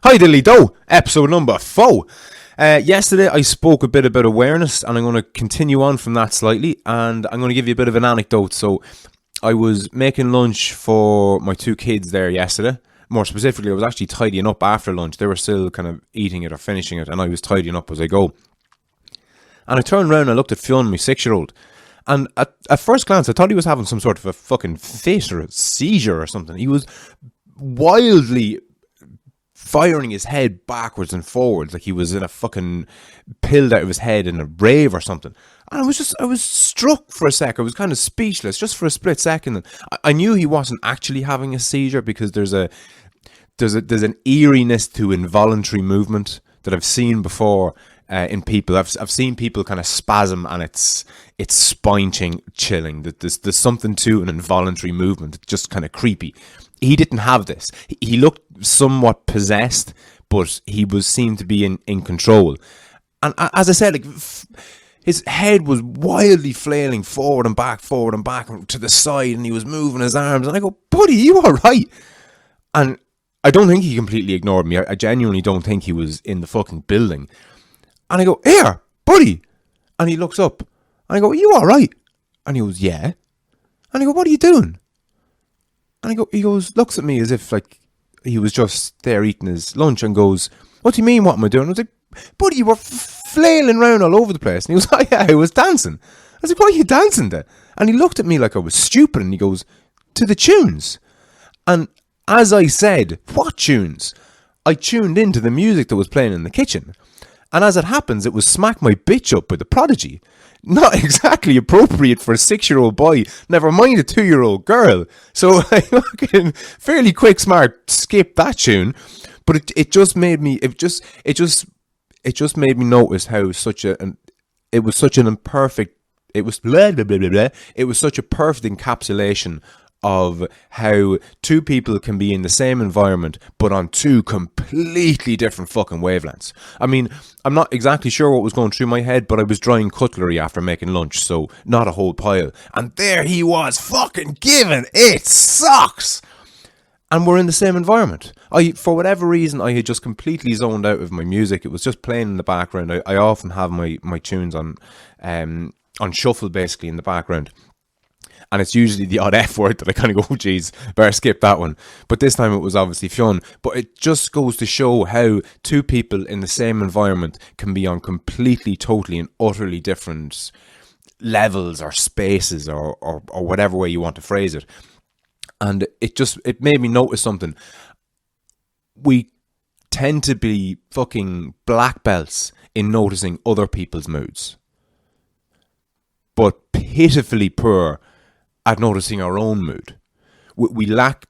Hi Dilly Do, episode number 4. Yesterday I spoke a bit about awareness, and I'm going to continue on from that slightly, and I'm going to give you a bit of an anecdote. So I was making lunch for my two kids there yesterday. More specifically, I was actually tidying up after lunch. They were still kind of eating it or finishing it, and I was tidying up as I go. And I turned around and I looked at Fionn, my 6-year-old, and at first glance I thought he was having some sort of a fucking fit or a seizure or something. He was wildly firing his head backwards and forwards like he was in a fucking pilled out of his head in a rave or something. And I was struck for a sec. I was kind of speechless just for a split second. I knew he wasn't actually having a seizure because there's an eeriness to involuntary movement that I've seen before in people. I've seen people kind of spasm, and it's spine chilling. That there's something to an involuntary movement. It's just kind of creepy. He didn't have this. He looked somewhat possessed, but he seemed to be in control. And as I said, like, his head was wildly flailing forward and back, to the side, and he was moving his arms. And I go, buddy, you all right? And I don't think he completely ignored me. I genuinely don't think he was in the fucking building. And I go, here, buddy. And he looks up. And I go, are you all right? And he goes, yeah. And I go, what are you doing? And he goes, looks at me as if like he was just there eating his lunch, and goes, what do you mean, what am I doing? I was like, buddy, you were flailing around all over the place. And he was like, yeah, I was dancing. I was like, what are you dancing to? And he looked at me like I was stupid, and he goes, to the tunes. And as I said, what tunes? I tuned into the music that was playing in the kitchen. And as it happens, it was Smack My Bitch Up by The Prodigy. Not exactly appropriate for a 6-year-old boy, never mind a 2-year-old girl. So I fucking fairly quick smart skipped that tune, but it just made me notice how it was such a perfect encapsulation of how two people can be in the same environment but on two completely different fucking wavelengths. I mean, I'm not exactly sure what was going through my head, but I was drying cutlery after making lunch, so not a whole pile. And there he was, fucking giving it socks! And we're in the same environment. For whatever reason, I had just completely zoned out of my music. It was just playing in the background. I often have my tunes on shuffle, basically, in the background. And it's usually the odd F word that I kind of go, oh, geez, better skip that one. But this time it was obviously Fionn. But it just goes to show how two people in the same environment can be on completely, totally, and utterly different levels or spaces or whatever way you want to phrase it. And it made me notice something. We tend to be fucking black belts in noticing other people's moods, but pitifully poor at noticing our own mood. We lack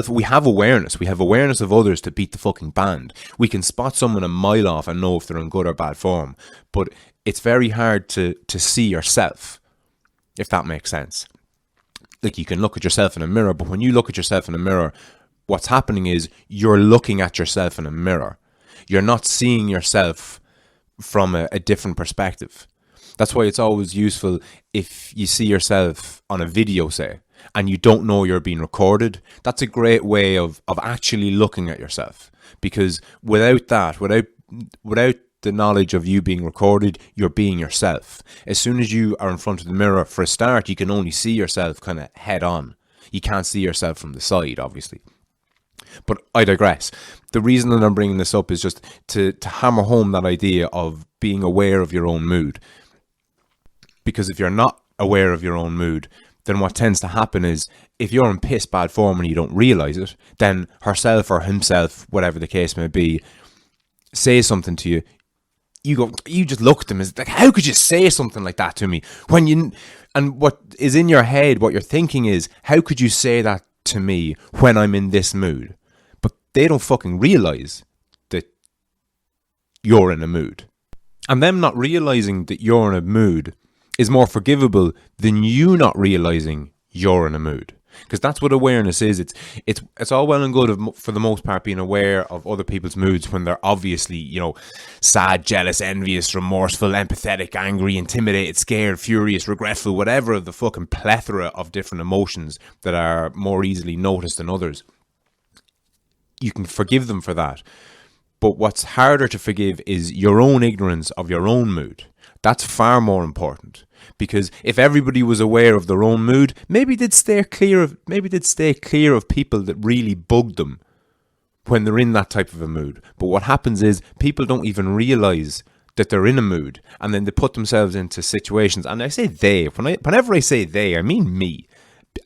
we have awareness. We have awareness of others to beat the fucking band. We can spot someone a mile off and know if they're in good or bad form. But it's very hard to see yourself, if that makes sense. Like, you can look at yourself in a mirror, but when you look at yourself in a mirror, what's happening is you're looking at yourself in a mirror. You're not seeing yourself from a different perspective. That's why it's always useful if you see yourself on a video, say, and you don't know you're being recorded. That's a great way of actually looking at yourself. Because without that, without the knowledge of you being recorded, you're being yourself. As soon as you are in front of the mirror, for a start, you can only see yourself kind of head on. You can't see yourself from the side, obviously. But I digress. The reason that I'm bringing this up is just to hammer home that idea of being aware of your own mood. Because if you're not aware of your own mood, then what tends to happen is, if you're in piss bad form and you don't realise it, then herself or himself, whatever the case may be, says something to you. You just look at them as like, how could you say something like that to me? And what is in your head, what you're thinking is, how could you say that to me when I'm in this mood? But they don't fucking realise that you're in a mood. And them not realising that you're in a mood is more forgivable than you not realising you're in a mood. Because that's what awareness is. It's all well and good for the most part being aware of other people's moods when they're obviously, sad, jealous, envious, remorseful, empathetic, angry, intimidated, scared, furious, regretful, whatever of the fucking plethora of different emotions that are more easily noticed than others. You can forgive them for that. But what's harder to forgive is your own ignorance of your own mood. That's far more important. Because if everybody was aware of their own mood, maybe they'd stay clear of people that really bug them when they're in that type of a mood. But what happens is people don't even realize that they're in a mood, and then they put themselves into situations. And I say they. Whenever I say they, I mean me.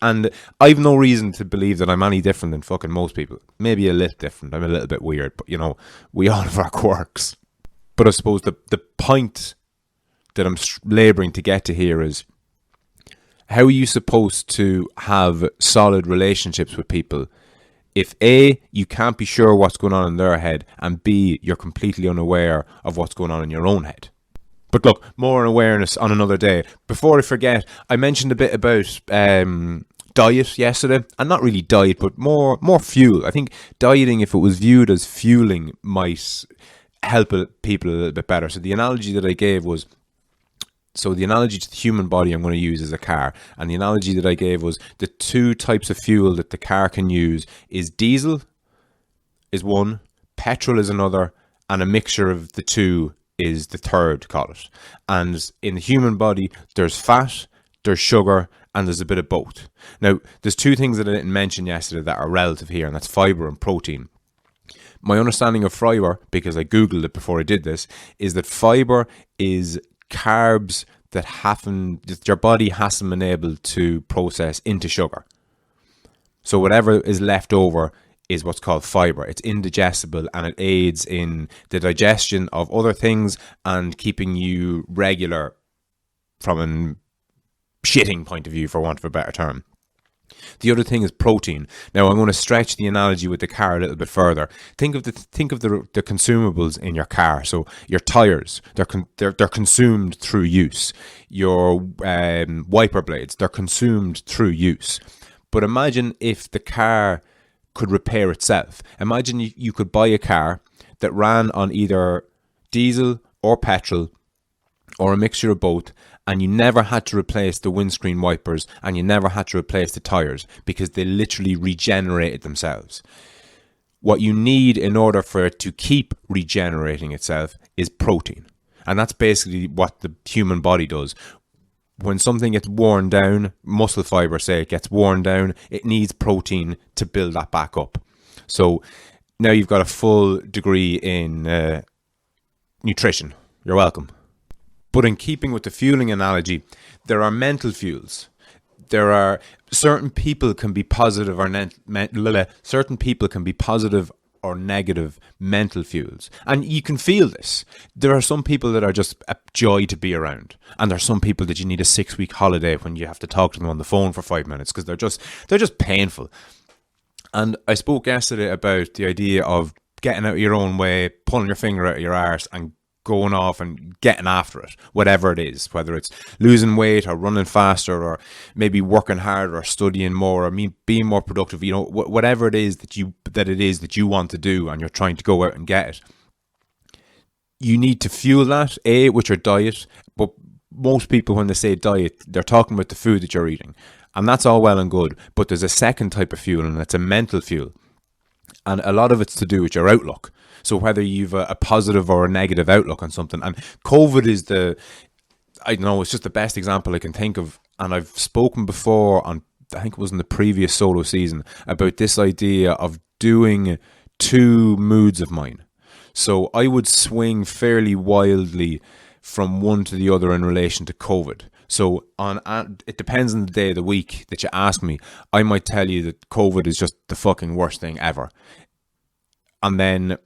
And I've no reason to believe that I'm any different than fucking most people. Maybe a little different. I'm a little bit weird, but we all have our quirks. But I suppose the point that I'm labouring to get to here is, how are you supposed to have solid relationships with people if A, you can't be sure what's going on in their head, and B, you're completely unaware of what's going on in your own head? But look, more awareness on another day. Before I forget, I mentioned a bit about diet yesterday, and not really diet, but more fuel. I think dieting, if it was viewed as fueling, might help people a little bit better. So the analogy that I gave was, the analogy to the human body I'm going to use is a car. And the analogy that I gave was the two types of fuel that the car can use is diesel is one, petrol is another, and a mixture of the two is the third, call it. And in the human body, there's fat, there's sugar, and there's a bit of both. Now, there's two things that I didn't mention yesterday that are relative here, and that's fiber and protein. My understanding of fiber, because I Googled it before I did this, is that fiber is carbs that your body hasn't been able to process into sugar. So whatever is left over is what's called fiber. It's indigestible, and it aids in the digestion of other things and keeping you regular from a shitting point of view, for want of a better term. The other thing is protein. Now, I'm going to stretch the analogy with the car a little bit further. Think of the consumables in your car. So your tires, they're consumed through use. Your wiper blades, they're consumed through use. But imagine if the car could repair itself. Imagine you could buy a car that ran on either diesel or petrol or a mixture of both, and you never had to replace the windscreen wipers and you never had to replace the tires because they literally regenerated themselves. What you need in order for it to keep regenerating itself is protein. And that's basically what the human body does. When something gets worn down, muscle fiber, say, it gets worn down, it needs protein to build that back up. So now you've got a full degree in nutrition. You're welcome. But in keeping with the fueling analogy, there are mental fuels. There are certain people can be positive or negative mental fuels, and you can feel this. There are some people that are just a joy to be around, and there are some people that you need a 6-week holiday when you have to talk to them on the phone for 5 minutes because they're just painful. And I spoke yesterday about the idea of getting out of your own way, pulling your finger out of your arse, and going off and getting after it, whatever it is, whether it's losing weight or running faster or maybe working harder or studying more or being more productive, whatever it is that you want to do and you're trying to go out and get it. You need to fuel that, with your diet, but most people, when they say diet, they're talking about the food that you're eating, and that's all well and good, but there's a second type of fuel, and it's a mental fuel, and a lot of it's to do with your outlook. So whether you've a positive or a negative outlook on something, and COVID is it's just the best example I can think of. And I've spoken before on, I think it was in the previous solo season, about this idea of doing two moods of mine. So I would swing fairly wildly from one to the other in relation to COVID. So it depends on the day of the week that you ask me. I might tell you that COVID is just the fucking worst thing ever. And then,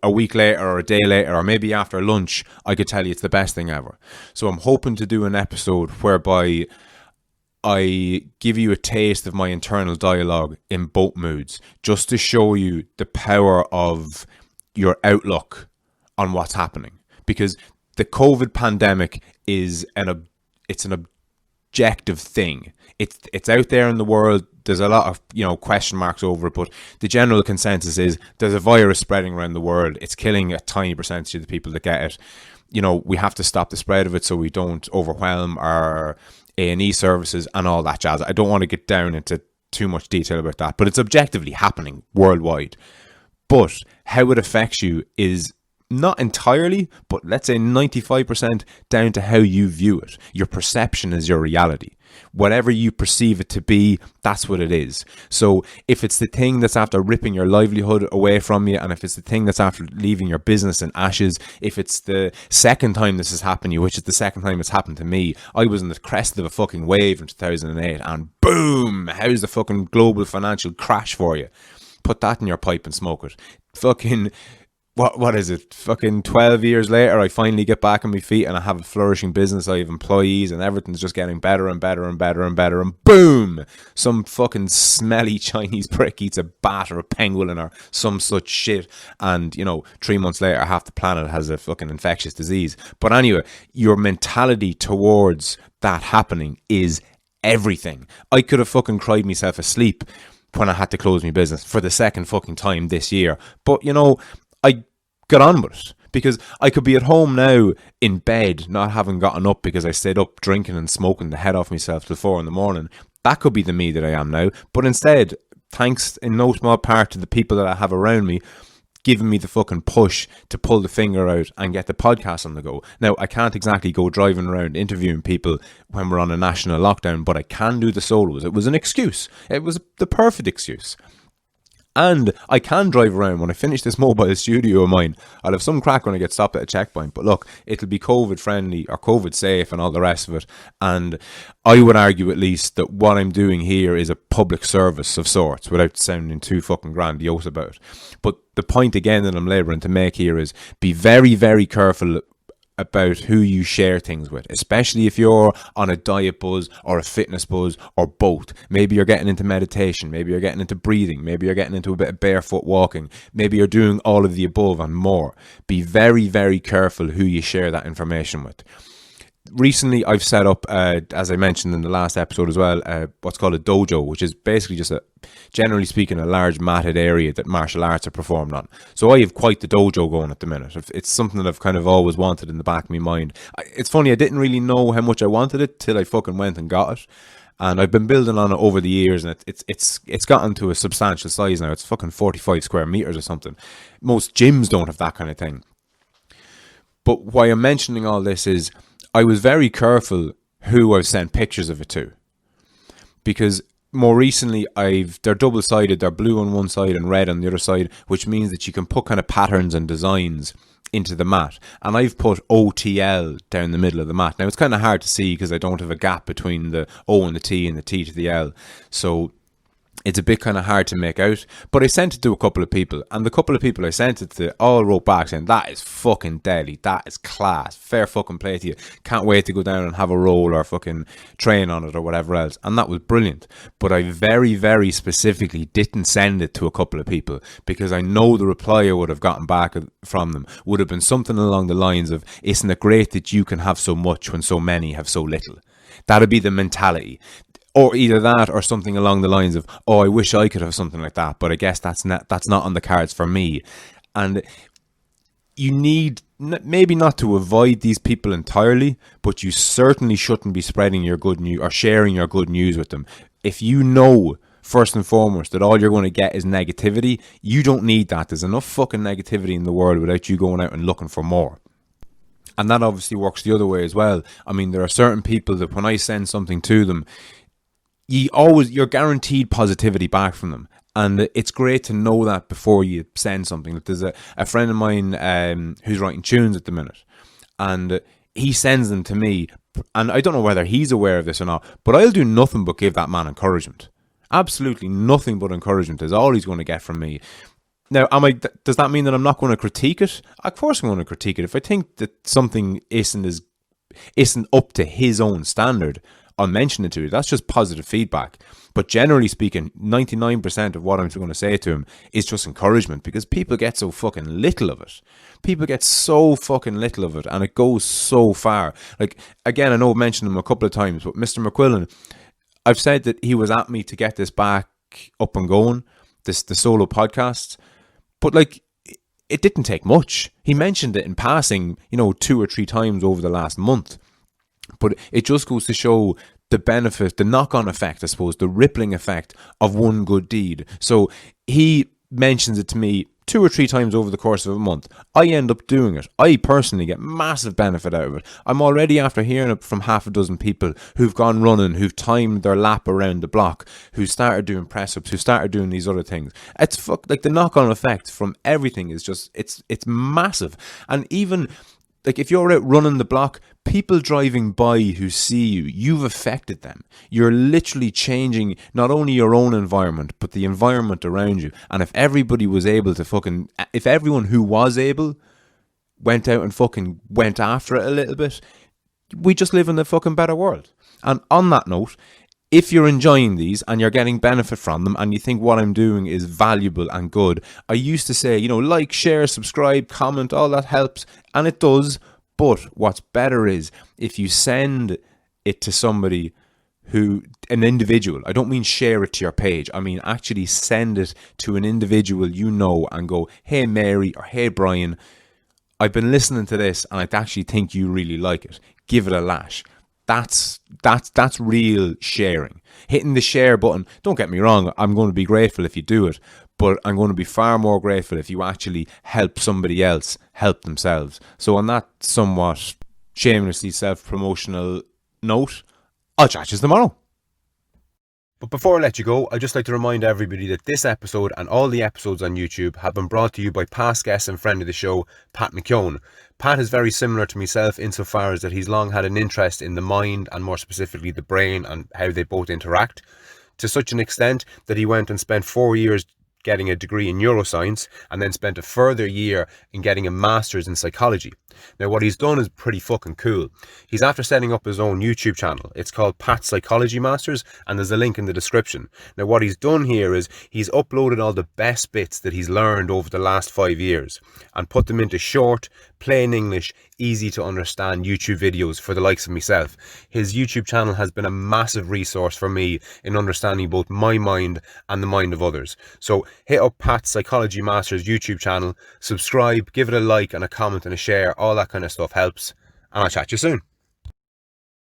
a week later or a day later or maybe after lunch, I could tell you it's the best thing ever. So I'm hoping to do an episode whereby I give you a taste of my internal dialogue in both moods, just to show you the power of your outlook on what's happening. Because the COVID pandemic is an objective thing. It's out there in the world. There's a lot of question marks over it, but the general consensus is there's a virus spreading around the world. It's killing a tiny percentage of the people that get it. We have to stop the spread of it so we don't overwhelm our A&E services and all that jazz. I don't want to get down into too much detail about that, but it's objectively happening worldwide. But how it affects you is not entirely, but let's say 95% down to how you view it. Your perception is your reality. Whatever you perceive it to be, that's what it is. So if it's the thing that's after ripping your livelihood away from you, and if it's the thing that's after leaving your business in ashes, if it's the second time this has happened to you, which is the second time it's happened to me, I was in the crest of a fucking wave in 2008, and boom, how's the fucking global financial crash for you? Put that in your pipe and smoke it. Fucking... What is it? Fucking 12 years later, I finally get back on my feet and I have a flourishing business. I have employees and everything's just getting better and better and better and better. And boom! Some fucking smelly Chinese prick eats a bat or a penguin or some such shit. And, 3 months later, half the planet has a fucking infectious disease. But anyway, your mentality towards that happening is everything. I could have fucking cried myself asleep when I had to close my business for the second fucking time this year. But, I got on with it because I could be at home now in bed, not having gotten up because I stayed up drinking and smoking the head off myself till 4 a.m. That could be the me that I am now. But instead, thanks in no small part to the people that I have around me, giving me the fucking push to pull the finger out and get the podcast on the go. Now, I can't exactly go driving around interviewing people when we're on a national lockdown, but I can do the solos. It was an excuse. It was the perfect excuse. And I can drive around. When I finish this mobile studio of mine, I'll have some crack when I get stopped at a checkpoint. But look, it'll be COVID friendly or COVID safe and all the rest of it. And I would argue at least that what I'm doing here is a public service of sorts without sounding too fucking grandiose about it. But the point again that I'm labouring to make here is be very, very careful about who you share things with, especially if you're on a diet buzz or a fitness buzz or both. Maybe you're getting into meditation, maybe you're getting into breathing, maybe you're getting into a bit of barefoot walking, maybe you're doing all of the above and more. Be very, very careful who you share that information with. Recently, I've set up, as I mentioned in the last episode as well, what's called a dojo, which is basically just generally speaking, a large matted area that martial arts are performed on. So I have quite the dojo going at the minute. It's something that I've kind of always wanted in the back of my mind. It's funny, I didn't really know how much I wanted it till I fucking went and got it. And I've been building on it over the years, and it's gotten to a substantial size now. It's fucking 45 square meters or something. Most gyms don't have that kind of thing. But why I'm mentioning all this is I was very careful who I've sent pictures of it to, because more recently they're double-sided, they're blue on one side and red on the other side, which means that you can put kind of patterns and designs into the mat, and I've put OTL down the middle of the mat. Now it's kind of hard to see because I don't have a gap between the O and the T and the T to the L, so it's a bit kind of hard to make out, but I sent it to a couple of people, and the couple of people I sent it to all wrote back saying, that is fucking deadly, that is class, fair fucking play to you, can't wait to go down and have a roll or fucking train on it or whatever else. And that was brilliant. But I very, very specifically didn't send it to a couple of people because I know the reply I would have gotten back from them would have been something along the lines of, isn't it great that you can have so much when so many have so little? That'd be the mentality. Or either that or something along the lines of, oh, I wish I could have something like that, but I guess that's not on the cards for me. And you need maybe not to avoid these people entirely, but you certainly shouldn't be spreading your good news or sharing your good news with them. If you know, first and foremost, that all you're going to get is negativity, you don't need that. There's enough fucking negativity in the world without you going out and looking for more. And that obviously works the other way as well. I mean, there are certain people that when I send something to them, you're guaranteed positivity back from them, and it's great to know that before you send something. There's a friend of mine who's writing tunes at the minute, and he sends them to me, and I don't know whether he's aware of this or not, but I'll do nothing but give that man encouragement. Absolutely nothing but encouragement is all he's going to get from me. Now, does that mean that I'm not going to critique it? Of course I'm going to critique it. If I think that something isn't up to his own standard, I'll mention it to you. That's just positive feedback. But generally speaking, 99% of what I'm going to say to him is just encouragement, because people get so fucking little of it. People get so fucking little of it, and it goes so far. Like, again, I know I've mentioned him a couple of times, but Mr. McQuillan, I've said that he was at me to get this back up and going, the solo podcast. But like, it didn't take much. He mentioned it in passing, 2 or 3 times over the last month. But it just goes to show the benefit, the knock-on effect, I suppose, the rippling effect of one good deed. So he mentions it to me 2 or 3 times over the course of a month. I end up doing it. I personally get massive benefit out of it. I'm already after hearing it from half a dozen people who've gone running, who've timed their lap around the block, who started doing press-ups, who started doing these other things. It's like the knock-on effect from everything is just, it's massive. And even like if you're out running the block, people driving by who see you, you've affected them. You're literally changing not only your own environment, but the environment around you. And if everybody was able to if everyone who was able went out and fucking went after it a little bit, we just live in a fucking better world. And on that note, if you're enjoying these and you're getting benefit from them and you think what I'm doing is valuable and good, I used to say, like, share, subscribe, comment, all that helps. And it does. But what's better is if you send it to somebody an individual. I don't mean share it to your page. I mean actually send it to an individual and go, hey Mary or hey Brian, I've been listening to this and I actually think you really like it. Give it a lash. That's real sharing. Hitting the share button, don't get me wrong, I'm going to be grateful if you do it, but I'm going to be far more grateful if you actually help somebody else help themselves. So on that somewhat shamelessly self-promotional note, I'll chat you tomorrow. But before I let you go, I'd just like to remind everybody that this episode and all the episodes on YouTube have been brought to you by past guest and friend of the show, Pat McKeown. Pat is very similar to myself insofar as that he's long had an interest in the mind and more specifically the brain and how they both interact, to such an extent that he went and spent 4 years getting a degree in neuroscience and then spent a further year in getting a master's in psychology. Now what he's done is pretty fucking cool. He's after setting up his own YouTube channel. It's called Pat Psychology Masters and there's a link in the description. Now what he's done here is he's uploaded all the best bits that he's learned over the last 5 years and put them into short, plain English, easy to understand YouTube videos for the likes of myself. His YouTube channel has been a massive resource for me in understanding both my mind and the mind of others. So hit up Pat Psychology Masters YouTube channel, subscribe, give it a like and a comment and a share, all that kind of stuff helps, and I'll chat to you soon.